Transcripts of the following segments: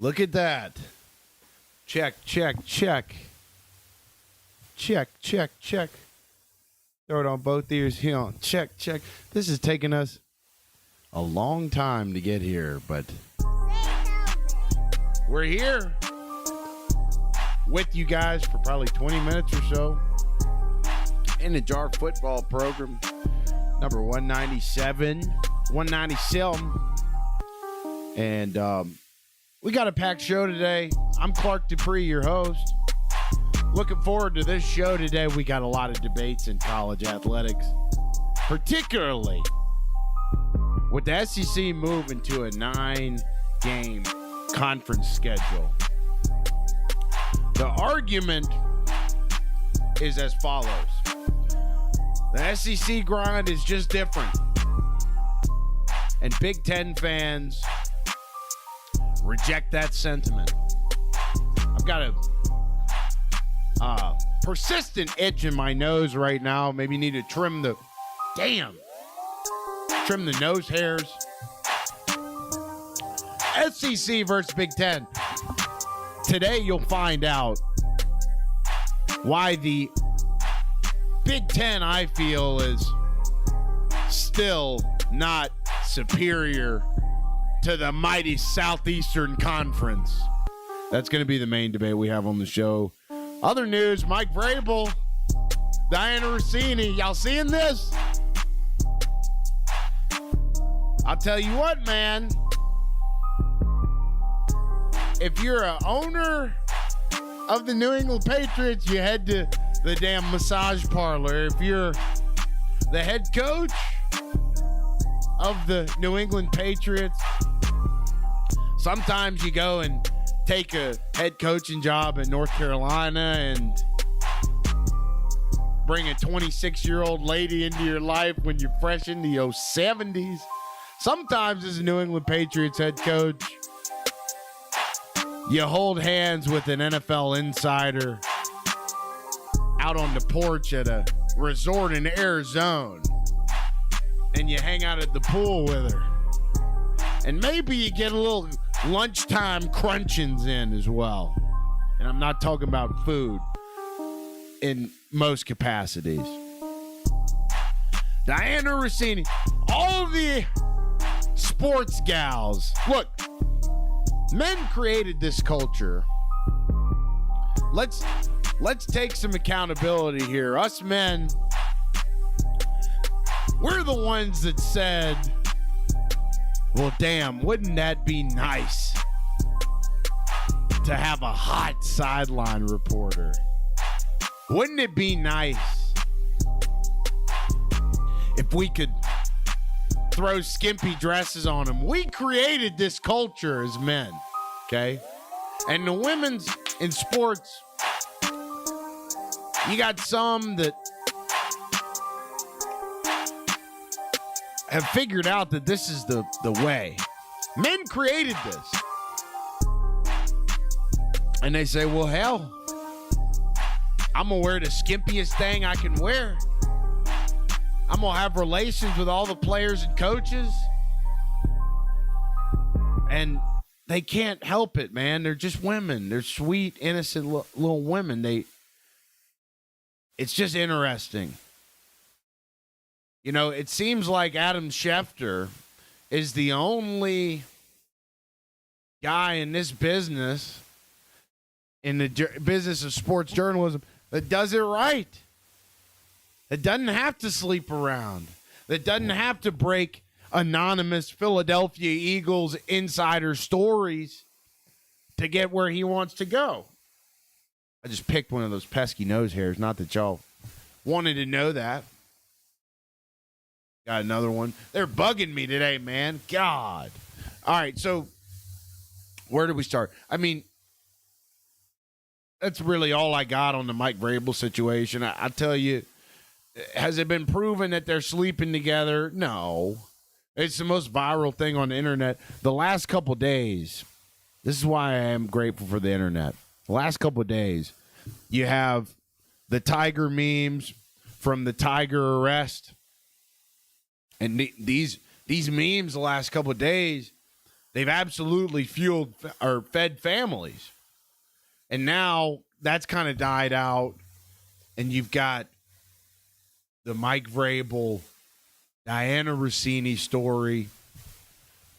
Look at that. Check, check, check. Check, check, check. Throw it on both ears. Here, check, check. This is taking us a long time to get here, but we're here with you guys for probably 20 minutes or so in the Jar Football program, number 197. And we got a packed show today. I'm Clark Dupree, your host. Looking forward to this show today. We got a lot of debates in college athletics, particularly with the SEC moving to a 9-game conference schedule. The argument is as follows. The SEC grind is just different. And Big Ten fans reject that sentiment. I've got a persistent itch in my nose right now. Maybe need to trim the nose hairs. SEC versus Big Ten. Today you'll find out why the Big Ten, I feel, is still not superior to the mighty Southeastern Conference. That's going to be the main debate we have on the show. Other news, Mike Vrabel, Diana Rossini. Y'all seeing this? I'll tell you what, man. If you're an owner of the New England Patriots, you head to the damn massage parlor. If you're the head coach of the New England Patriots, sometimes you go and take a head coaching job in North Carolina and bring a 26-year-old lady into your life when you're fresh into your 70s. Sometimes as a New England Patriots head coach, you hold hands with an NFL insider out on the porch at a resort in Arizona, and you hang out at the pool with her. And maybe you get a little lunchtime crunchings in as well. And I'm not talking about food in most capacities. Diana Rossini, all the sports gals. Look, men created this culture. Let's take some accountability here. Us men, we're the ones that said, well, damn, wouldn't that be nice to have a hot sideline reporter? Wouldn't it be nice if we could throw skimpy dresses on them? We created this culture as men, okay? And the women's in sports, you got some that have figured out that this is the way. Men created this. And they say, well, hell, I'm going to wear the skimpiest thing I can wear. I'm going to have relations with all the players and coaches. And they can't help it, man. They're just women. They're sweet, innocent little women. It's just interesting. You know, it seems like Adam Schefter is the only guy in this business, in the business of sports journalism, that does it right. That doesn't have to sleep around. That doesn't have to break anonymous Philadelphia Eagles insider stories to get where he wants to go. I just picked one of those pesky nose hairs. Not that y'all wanted to know that. Got another one. They're bugging me today, man. God. All right, so where do we start? I mean, that's really all I got on the Mike Vrabel situation. I tell you, has it been proven that they're sleeping together? No. It's the most viral thing on the internet. The last couple days, this is why I am grateful for the internet. The last couple of days, you have the Tiger memes from the Tiger arrest. And these memes the last couple of days They've absolutely fueled or fed families. And now that's kind of died out. And you've got the Mike Vrabel, Diana Rossini story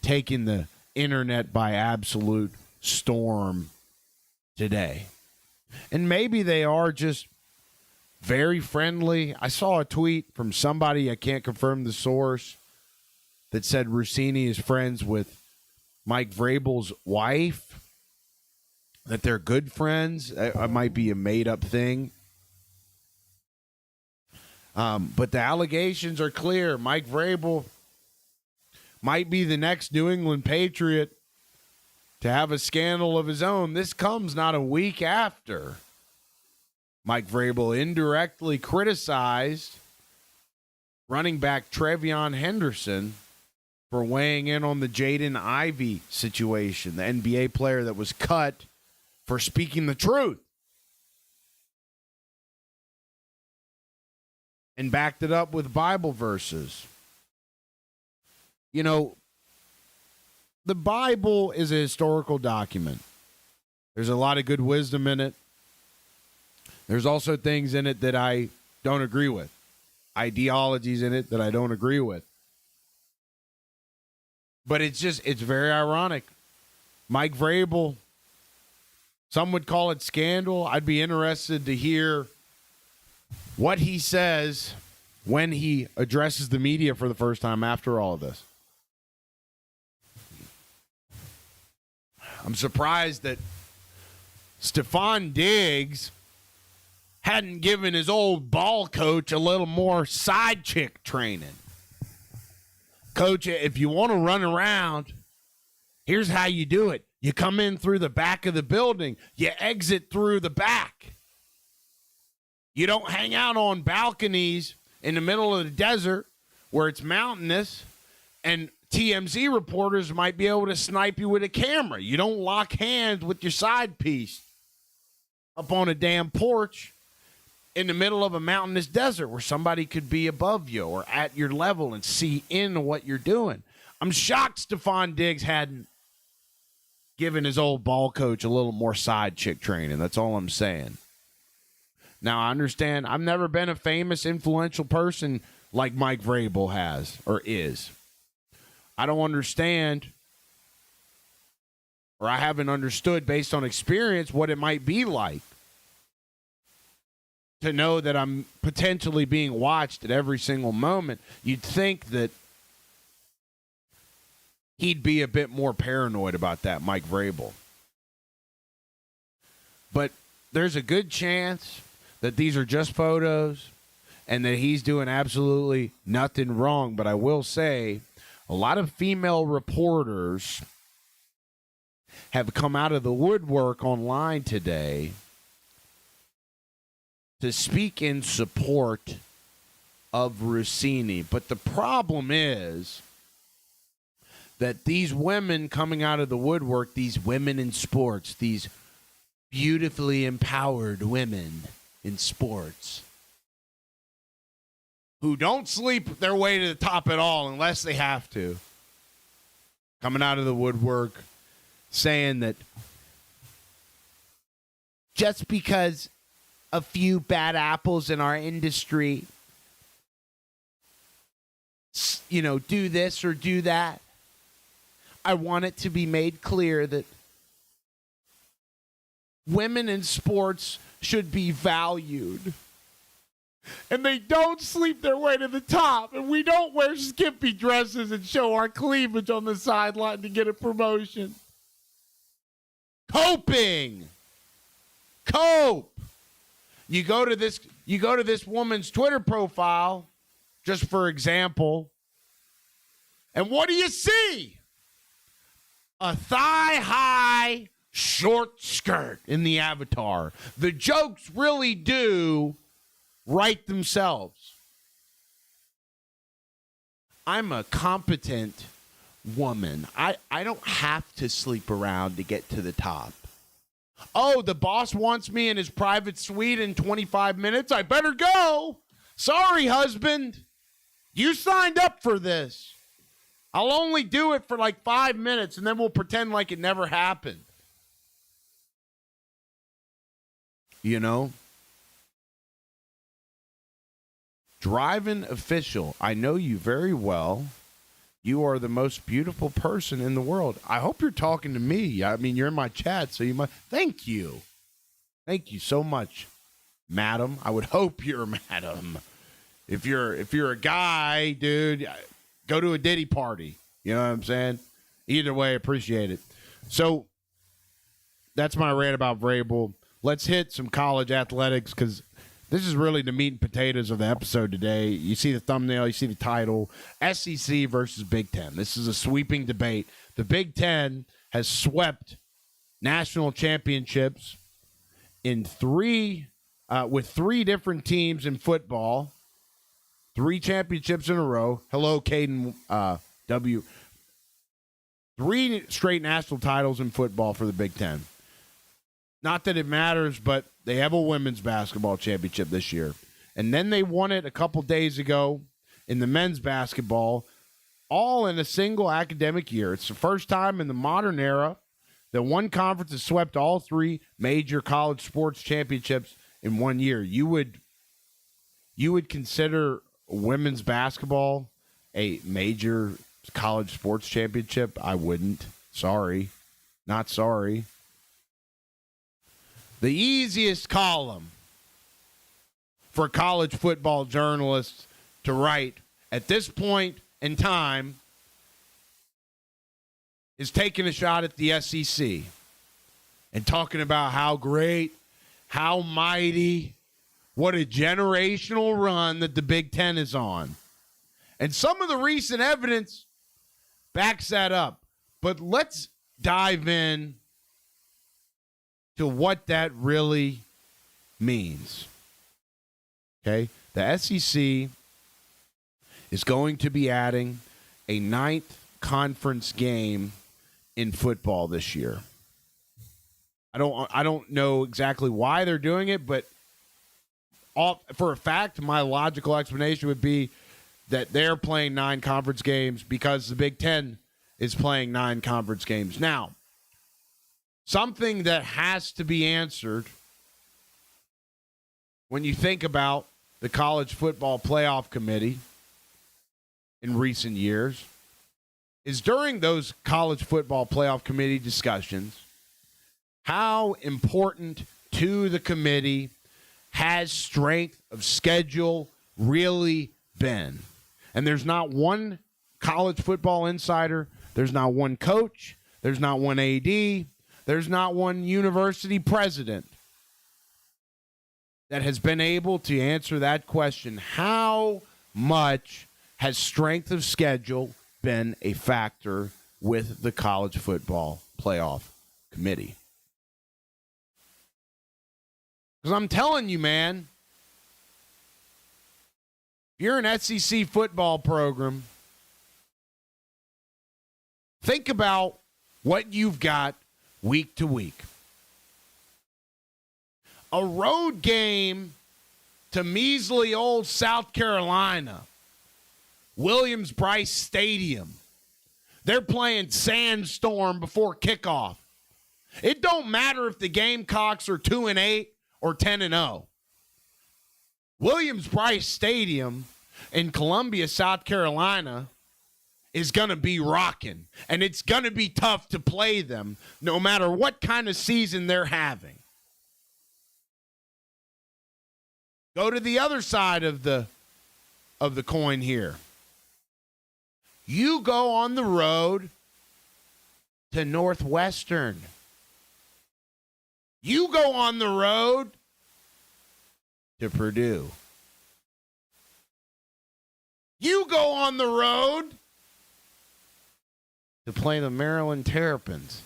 taking the internet by absolute storm today. And maybe they are just very friendly. I saw a tweet from somebody, I can't confirm the source, that said Rossini is friends with Mike Vrabel's wife, that they're good friends. It might be a made-up thing. But the allegations are clear. Mike Vrabel might be the next New England Patriot to have a scandal of his own. This comes not a week after Mike Vrabel indirectly criticized running back Trevion Henderson for weighing in on the Jaden Ivey situation, the NBA player that was cut for speaking the truth, and backed it up with Bible verses. You know, the Bible is a historical document. There's a lot of good wisdom in it. There's also things in it that I don't agree with, ideologies in it that I don't agree with. But it's very ironic. Mike Vrabel, some would call it scandal. I'd be interested to hear what he says when he addresses the media for the first time after all of this. I'm surprised that Stephon Diggs hadn't given his old ball coach a little more side chick training. Coach, if you want to run around, here's how you do it. You come in through the back of the building. You exit through the back. You don't hang out on balconies in the middle of the desert where it's mountainous and TMZ reporters might be able to snipe you with a camera. You don't lock hands with your side piece up on a damn porch in the middle of a mountainous desert where somebody could be above you or at your level and see into what you're doing. I'm shocked Stephon Diggs hadn't given his old ball coach a little more side chick training. That's all I'm saying. Now, I understand I've never been a famous, influential person like Mike Vrabel has or is. I don't understand, or I haven't understood based on experience what it might be like to know that I'm potentially being watched at every single moment. You'd think that he'd be a bit more paranoid about that, Mike Vrabel. But there's a good chance that these are just photos and that he's doing absolutely nothing wrong. But I will say, a lot of female reporters have come out of the woodwork online today to speak in support of Rossini. But the problem is that these women coming out of the woodwork, these women in sports, these beautifully empowered women in sports, who don't sleep their way to the top at all unless they have to, coming out of the woodwork saying that just because a few bad apples in our industry, do this or do that, I want it to be made clear that women in sports should be valued. And they don't sleep their way to the top. And we don't wear skimpy dresses and show our cleavage on the sideline to get a promotion. Coping. Cope. You go to this woman's Twitter profile, just for example, and what do you see? A thigh-high short skirt in the avatar. The jokes really do write themselves. I'm a competent woman. I don't have to sleep around to get to the top. Oh, the boss wants me in his private suite in 25 minutes. I better go. Sorry, husband. You signed up for this. I'll only do it for like 5 minutes, and then we'll pretend like it never happened. You know? Driving official, I know you very well. You are the most beautiful person in the world. I hope you're talking to me. I mean, you're in my chat, so you might. Thank you. Thank you so much, madam. I would hope you're a madam. If you're a guy, dude, go to a Diddy party. You know what I'm saying? Either way, appreciate it. So that's my rant about Vrabel. Let's hit some college athletics because this is really the meat and potatoes of the episode today. You see the thumbnail, you see the title, SEC versus Big Ten. This is a sweeping debate. The Big Ten has swept national championships in with three different teams in football. 3 championships in a row. Hello, Caden W. 3 straight national titles in football for the Big Ten. Not that it matters, but they have a women's basketball championship this year. And then they won it a couple days ago in the men's basketball, all in a single academic year. It's the first time in the modern era that one conference has swept all 3 major college sports championships in 1 year. You would consider women's basketball a major college sports championship? I wouldn't. Sorry. Not sorry. The easiest column for college football journalists to write at this point in time is taking a shot at the SEC and talking about how great, how mighty, what a generational run that the Big Ten is on. And some of the recent evidence backs that up. But let's dive in to what that really means. Okay? The SEC is going to be adding a 9th conference game in football this year. I don't know exactly why they're doing it, but for a fact, my logical explanation would be that they're playing 9 conference games because the Big Ten is playing 9 conference games. Now, something that has to be answered when you think about the College Football Playoff Committee in recent years is during those College Football Playoff Committee discussions, how important to the committee has strength of schedule really been? And there's not one college football insider, there's not one coach, there's not one AD, there's not one university president that has been able to answer that question. How much has strength of schedule been a factor with the College Football Playoff Committee? Because I'm telling you, man, if you're an SEC football program, think about what you've got week to week. A road game to measly old South Carolina, Williams-Brice Stadium. They're playing Sandstorm before kickoff. It don't matter if the Gamecocks are 2-8 or 10-0. Williams-Brice Stadium in Columbia, South Carolina is going to be rocking, and it's going to be tough to play them no matter what kind of season they're having. Go to the other side of the coin here. You go on the road to Northwestern. You go on the road to Purdue. You go on the road to play the Maryland Terrapins.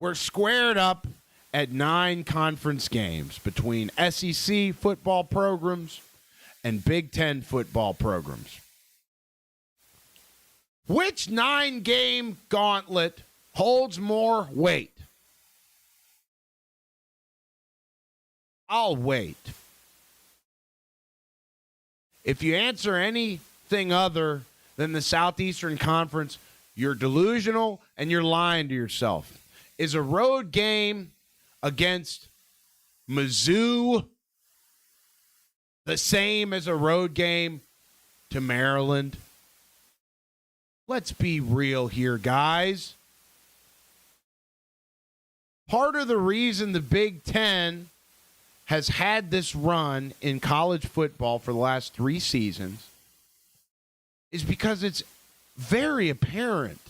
We're squared up at 9 conference games between SEC football programs and Big Ten football programs. Which 9-game gauntlet holds more weight? I'll wait. If you answer anything other than the Southeastern Conference, you're delusional and you're lying to yourself. Is a road game against Mizzou the same as a road game to Maryland? Let's be real here, guys. Part of the reason the Big Ten has had this run in college football for the last 3 seasons is because it's very apparent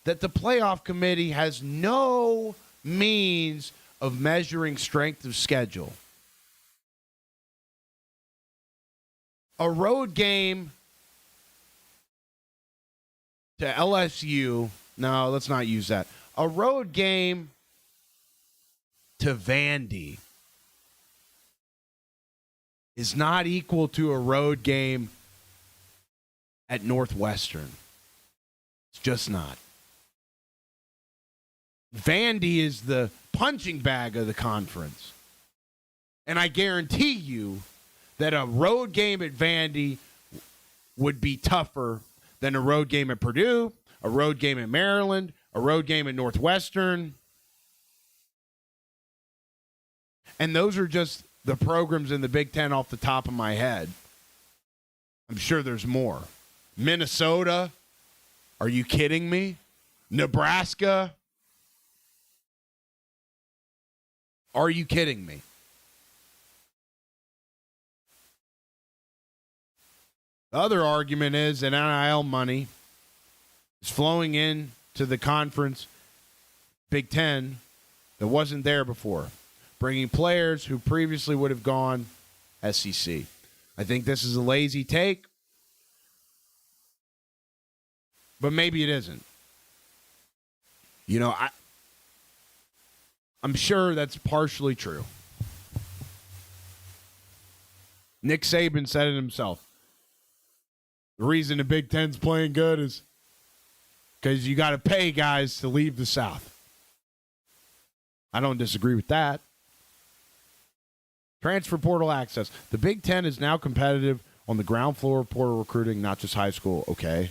that the playoff committee has no means of measuring strength of schedule. A road game to LSU, no, let's not use that. A road game to Vandy is not equal to a road game at Northwestern. It's just not. Vandy is the punching bag of the conference. And I guarantee you that a road game at Vandy would be tougher than a road game at Purdue, a road game at Maryland, a road game at Northwestern. And those are just the programs in the Big Ten off the top of my head. I'm sure there's more. Minnesota? Are you kidding me? Nebraska? Are you kidding me? The other argument is that NIL money is flowing in to the conference Big Ten that wasn't there before, bringing players who previously would have gone SEC. I think this is a lazy take, but maybe it isn't. You know, I'm sure that's partially true. Nick Saban said it himself. The reason the Big Ten's playing good is because you got to pay guys to leave the South. I don't disagree with that. Transfer portal access. The Big Ten is now competitive on the ground floor of portal recruiting, not just high school. Okay.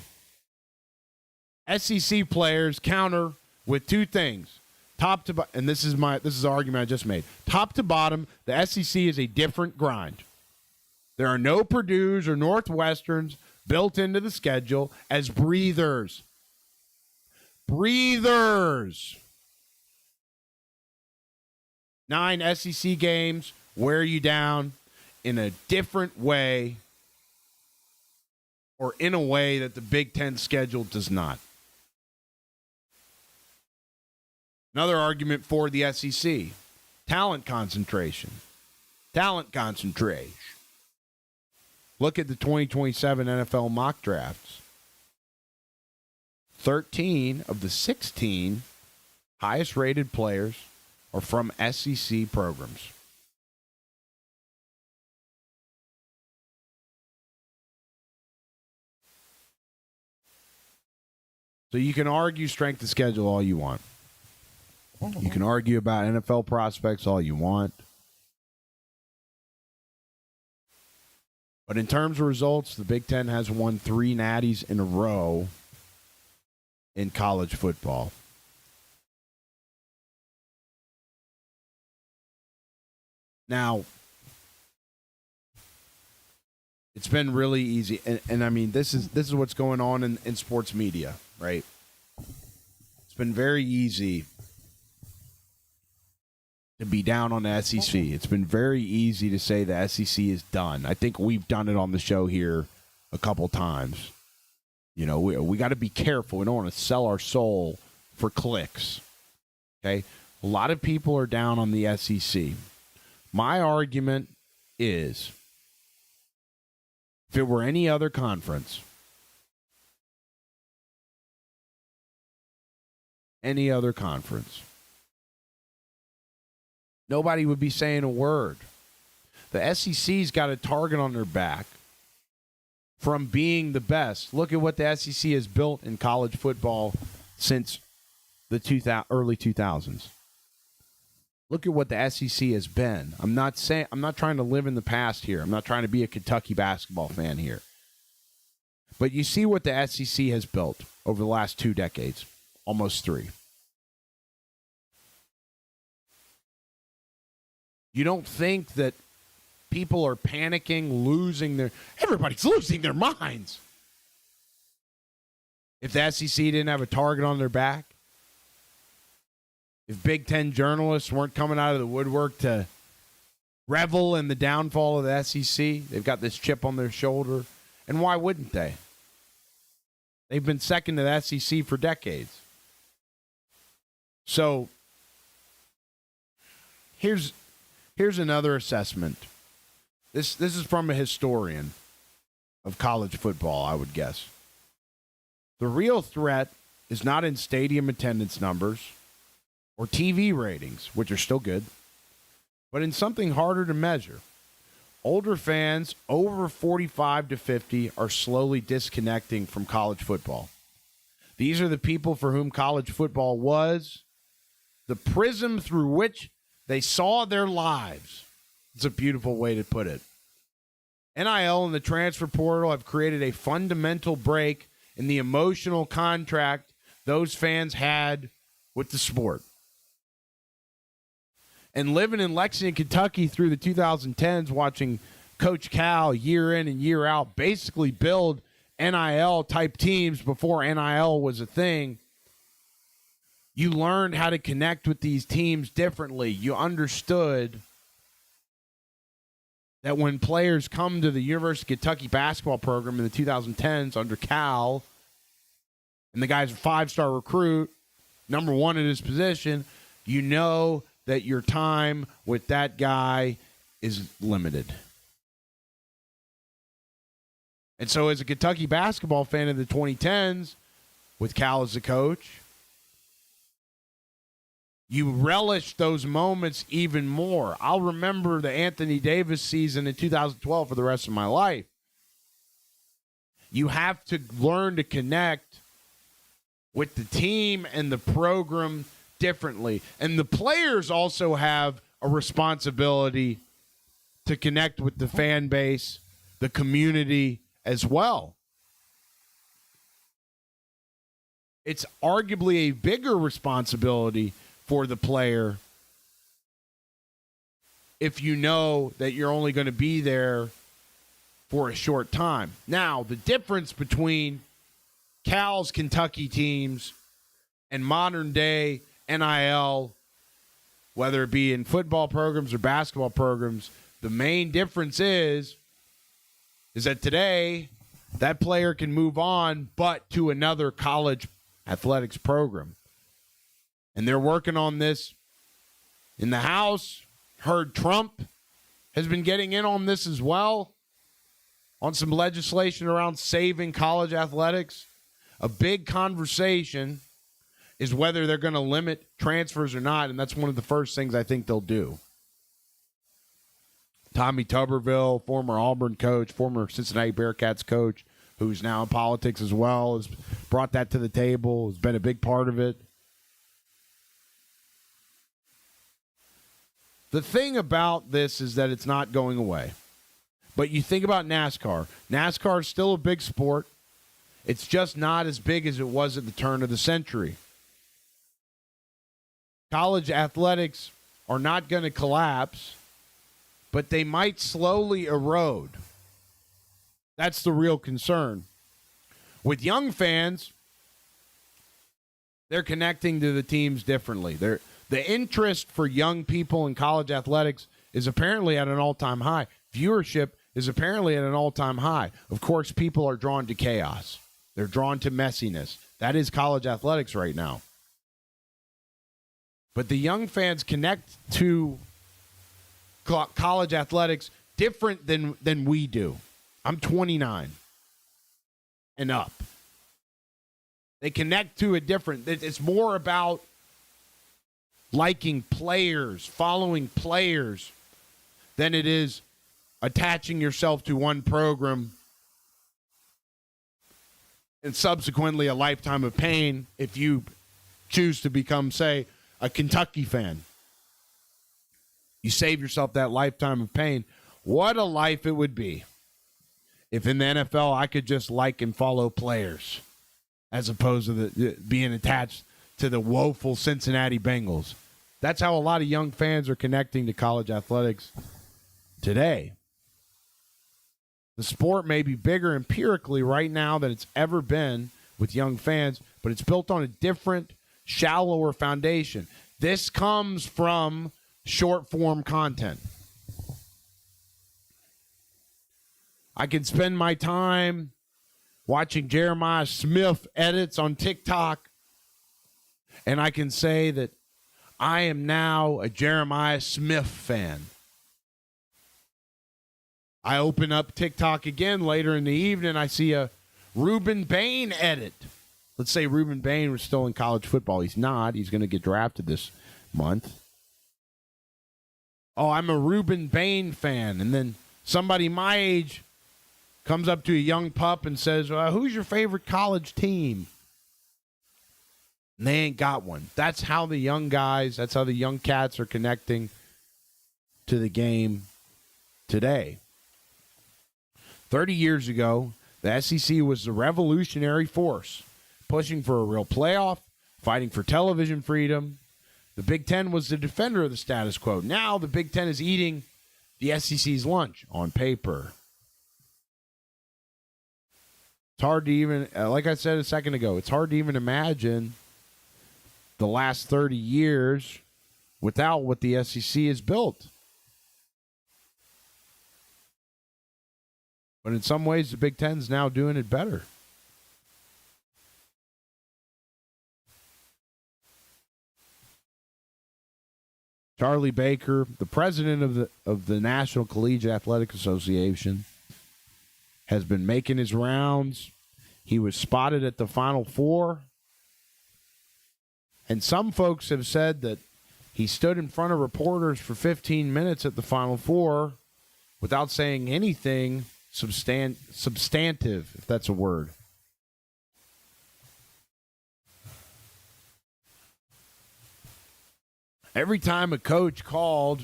SEC players counter with 2 things. Top to and this is the argument I just made. Top to bottom, the SEC is a different grind. There are no Purdues or Northwesterns built into the schedule as breathers. Breathers. 9 SEC games wear you down in a different way, or in a way that the Big Ten schedule does not. Another argument for the SEC, talent concentration. Talent concentration. Look at the 2027 NFL mock drafts. 13 of the 16 highest rated players are from SEC programs. So you can argue strength of schedule all you want. You can argue about NFL prospects all you want. But in terms of results, the Big Ten has won 3 natties in a row in college football. Now, it's been really easy. And I mean, this is what's going on in sports media, right? It's been very easy to be down on the SEC. It's been very easy to say the SEC is done. I think we've done it on the show here a couple times. You know, we got to be careful. We don't want to sell our soul for clicks. Okay? A lot of people are down on the SEC. My argument is, if it were any other conference, nobody would be saying a word. The SEC's got a target on their back from being the best. Look at what the SEC has built in college football since the early 2000s. Look at what the SEC has been. I'm not trying to live in the past here. I'm not trying to be a Kentucky basketball fan here. But you see what the SEC has built over the last 2 decades, almost 3. You don't think that people are panicking, everybody's losing their minds. If the SEC didn't have a target on their back, if Big Ten journalists weren't coming out of the woodwork to revel in the downfall of the SEC, they've got this chip on their shoulder. And why wouldn't they? They've been second to the SEC for decades. So here's another assessment. This is from a historian of college football, I would guess. The real threat is not in stadium attendance numbers or TV ratings, which are still good, but in something harder to measure. Older fans over 45 to 50 are slowly disconnecting from college football. These are the people for whom college football was the prism through which they saw their lives. It's a beautiful way to put it. NIL and the transfer portal have created a fundamental break in the emotional contract those fans had with the sport. And living in Lexington, Kentucky through the 2010s, watching Coach Cal year in and year out basically build NIL-type teams before NIL was a thing, you learned how to connect with these teams differently. You understood that when players come to the University of Kentucky basketball program in the 2010s under Cal, and the guy's a 5-star recruit, number 1 in his position, you know that your time with that guy is limited. And so as a Kentucky basketball fan in the 2010s, with Cal as the coach, you relish those moments even more. I'll remember the Anthony Davis season in 2012 for the rest of my life. You have to learn to connect with the team and the program differently. And the players also have a responsibility to connect with the fan base, the community as well. It's arguably a bigger responsibility for the player if you know that you're only going to be there for a short time. Now, the difference between Cal's Kentucky teams and modern day NIL, whether it be in football programs or basketball programs, the main difference is that today that player can move on, but to another college athletics program. And they're working on this in the House. Heard Trump has been getting in on this as well, on some legislation around saving college athletics. A big conversation is whether they're going to limit transfers or not, and that's one of the first things I think they'll do. Tommy Tuberville, former Auburn coach, former Cincinnati Bearcats coach, who's now in politics as well, has brought that to the table, has been a big part of it. The thing about this is that it's not going away. But you think about NASCAR. NASCAR is still a big sport. It's just not as big as it was at the turn of the century. College athletics are not going to collapse, but they might slowly erode. That's the real concern. With young fans, they're connecting to the teams differently. The interest for young people in college athletics is apparently at an all-time high. Viewership is apparently at an all-time high. Of course, people are drawn to chaos. They're drawn to messiness. That is college athletics right now. But the young fans connect to college athletics different than we do. I'm 29 and up. They connect to it different. It's more about liking players, following players, than it is attaching yourself to one program and subsequently a lifetime of pain if you choose to become, say, a Kentucky fan. You save yourself that lifetime of pain. What a life it would be if in the NFL I could just like and follow players as opposed to being attached to the woeful Cincinnati Bengals. That's how a lot of young fans are connecting to college athletics today. The sport may be bigger empirically right now than it's ever been with young fans, but it's built on a different, shallower foundation. This comes from short-form content. I can spend my time watching Jeremiah Smith edits on TikTok, and I can say that I am now a Jeremiah Smith fan. I open up TikTok again later in the evening. I see a Reuben Bain edit. Let's say Reuben Bain was still in college football. He's not. He's going to get drafted this month. Oh, I'm a Reuben Bain fan. And then somebody my age comes up to a young pup and says, who's your favorite college team? And they ain't got one. That's how the young guys, that's how the young cats are connecting to the game today. 30 years ago, the SEC was the revolutionary force, pushing for a real playoff, fighting for television freedom. The Big Ten was the defender of the status quo. Now the Big Ten is eating the SEC's lunch on paper. It's hard to even, like I said a second ago, it's hard to even imagine the last 30 years without what the SEC has built. But in some ways, the Big Ten's now doing it better. Charlie Baker, the president of the National Collegiate Athletic Association, has been making his rounds. He was spotted at the Final Four. And some folks have said that he stood in front of reporters for 15 minutes at the Final Four without saying anything substantive, if that's a word. Every time a coach called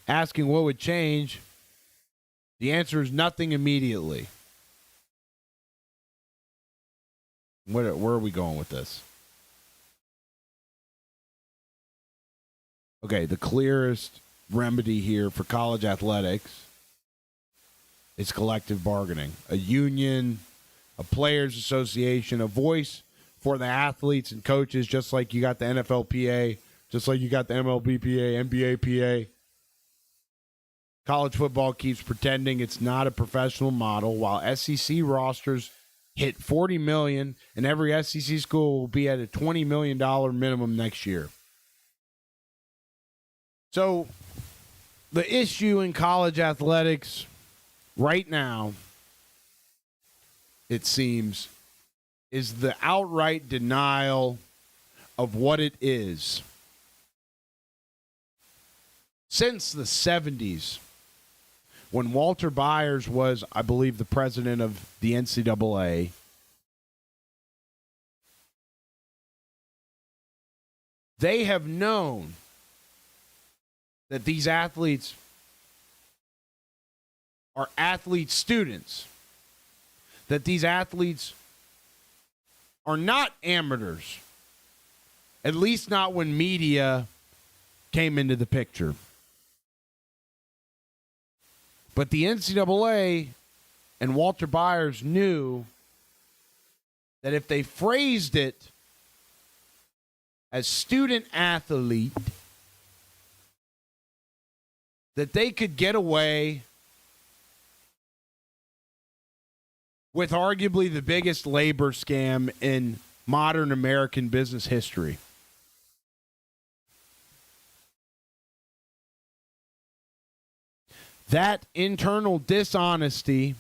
asking what would change, the answer is nothing immediately. Where are we going with this? Okay, the clearest remedy here for college athletics is collective bargaining. A union, a players' association, a voice for the athletes and coaches, just like you got the NFLPA, just like you got the MLBPA, NBAPA. College football keeps pretending it's not a professional model, while SEC rosters hit $40 million, and every SEC school will be at a $20 million minimum next year. So the issue in college athletics right now, it seems, is the outright denial of what it is. Since the 70s, when Walter Byers was, I believe, the president of the NCAA, they have known that these athletes are athlete students, that these athletes are not amateurs, at least not when media came into the picture. But the NCAA and Walter Byers knew that if they phrased it as student athlete, that they could get away with arguably the biggest labor scam in modern American business history. That internal dishonesty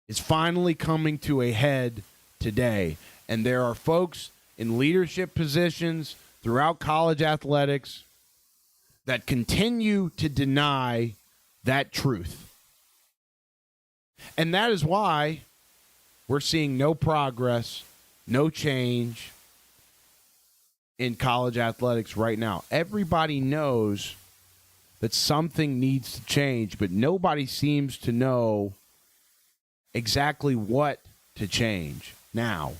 is finally coming to a head today. And there are folks in leadership positions throughout college athletics that continue to deny that truth. And that is why we're seeing no progress, no change, in college athletics right now. Everybody knows that something needs to change, but nobody seems to know exactly what to change now.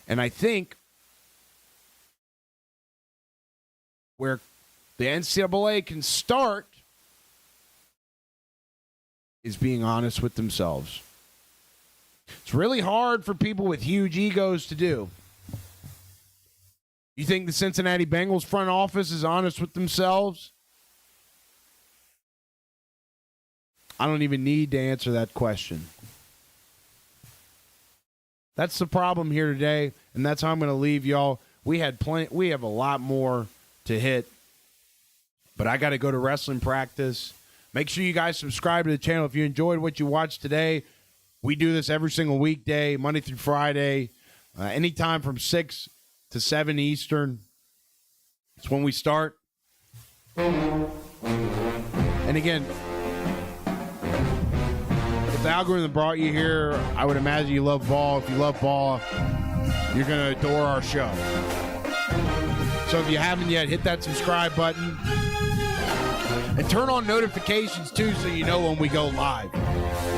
And I think where the NCAA can start is being honest with themselves. It's really hard for people with huge egos to do. You think the Cincinnati Bengals front office is honest with themselves? I don't even need to answer that question. That's the problem here today, and that's how I'm going to leave y'all. We have a lot more to hit, but I got to go to wrestling practice. Make sure you guys subscribe to the channel if you enjoyed what you watched today. We do this every single weekday, Monday through Friday, anytime from 6 to 7 Eastern. It's when we start. And again, if the algorithm brought you here, I would imagine you love ball. If you love ball, you're going to adore our show. So if you haven't yet, hit that subscribe button. And turn on notifications, too, so you know when we go live.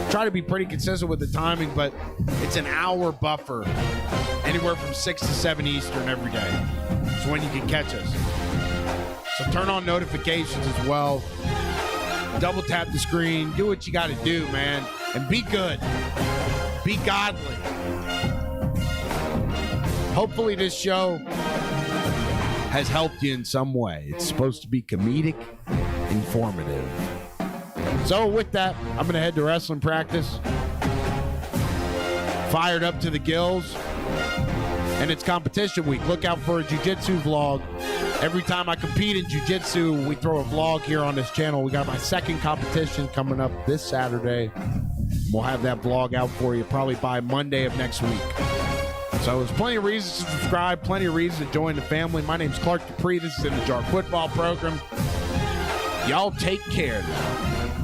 Try to be pretty consistent with the timing, but it's an hour buffer. Anywhere from 6 to 7 Eastern every day. It's when you can catch us. So turn on notifications as well. Double tap the screen. Do what you got to do, man. And be good. Be godly. Hopefully this show has helped you in some way. It's supposed to be comedic, informative. So with that, I'm going to head to wrestling practice. Fired up to the gills. And it's competition week. Look out for a jiu-jitsu vlog. Every time I compete in jiu-jitsu, we throw a vlog here on this channel. We got my second competition coming up this Saturday. We'll have that vlog out for you probably by Monday of next week. So there's plenty of reasons to subscribe, plenty of reasons to join the family. My name's Clark Dupree. This is In the Jar Football Program. Y'all take care now.